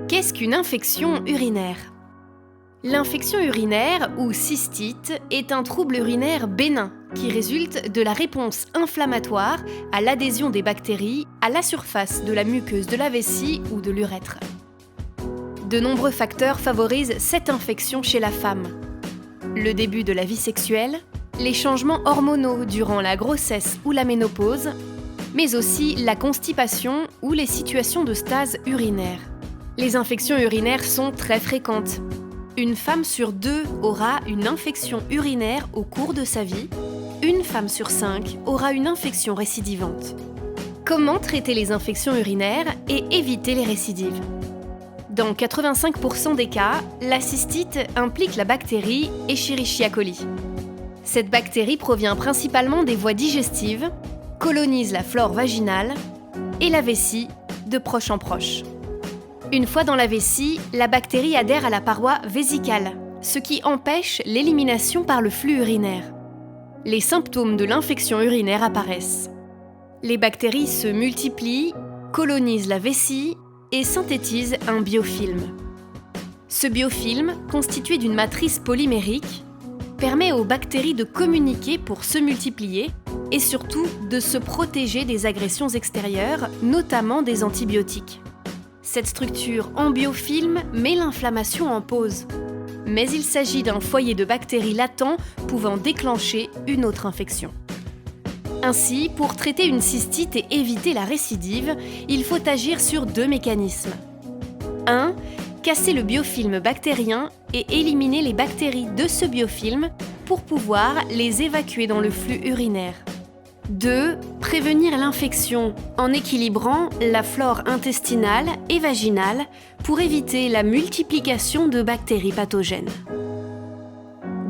Qu'est-ce qu'une infection urinaire? L'infection urinaire, ou cystite, est un trouble urinaire bénin qui résulte de la réponse inflammatoire à l'adhésion des bactéries à la surface de la muqueuse de la vessie ou de l'urètre. De nombreux facteurs favorisent cette infection chez la femme. Le début de la vie sexuelle, les changements hormonaux durant la grossesse ou la ménopause, mais aussi la constipation ou les situations de stase urinaire. Les infections urinaires sont très fréquentes. Une femme sur 2 aura une infection urinaire au cours de sa vie. Une femme sur 5 aura une infection récidivante. Comment traiter les infections urinaires et éviter les récidives? Dans 85% des cas, la cystite implique la bactérie Escherichia coli. Cette bactérie provient principalement des voies digestives, colonise la flore vaginale et la vessie de proche en proche. Une fois dans la vessie, la bactérie adhère à la paroi vésicale, ce qui empêche l'élimination par le flux urinaire. Les symptômes de l'infection urinaire apparaissent. Les bactéries se multiplient, colonisent la vessie et synthétisent un biofilm. Ce biofilm, constitué d'une matrice polymérique, permet aux bactéries de communiquer pour se multiplier et surtout de se protéger des agressions extérieures, notamment des antibiotiques. Cette structure en biofilm met l'inflammation en pause. Mais il s'agit d'un foyer de bactéries latent pouvant déclencher une autre infection. Ainsi, pour traiter une cystite et éviter la récidive, il faut agir sur 2 mécanismes. 1. Casser le biofilm bactérien et éliminer les bactéries de ce biofilm pour pouvoir les évacuer dans le flux urinaire. 2. Prévenir l'infection en équilibrant la flore intestinale et vaginale pour éviter la multiplication de bactéries pathogènes.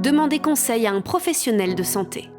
Demandez conseil à un professionnel de santé.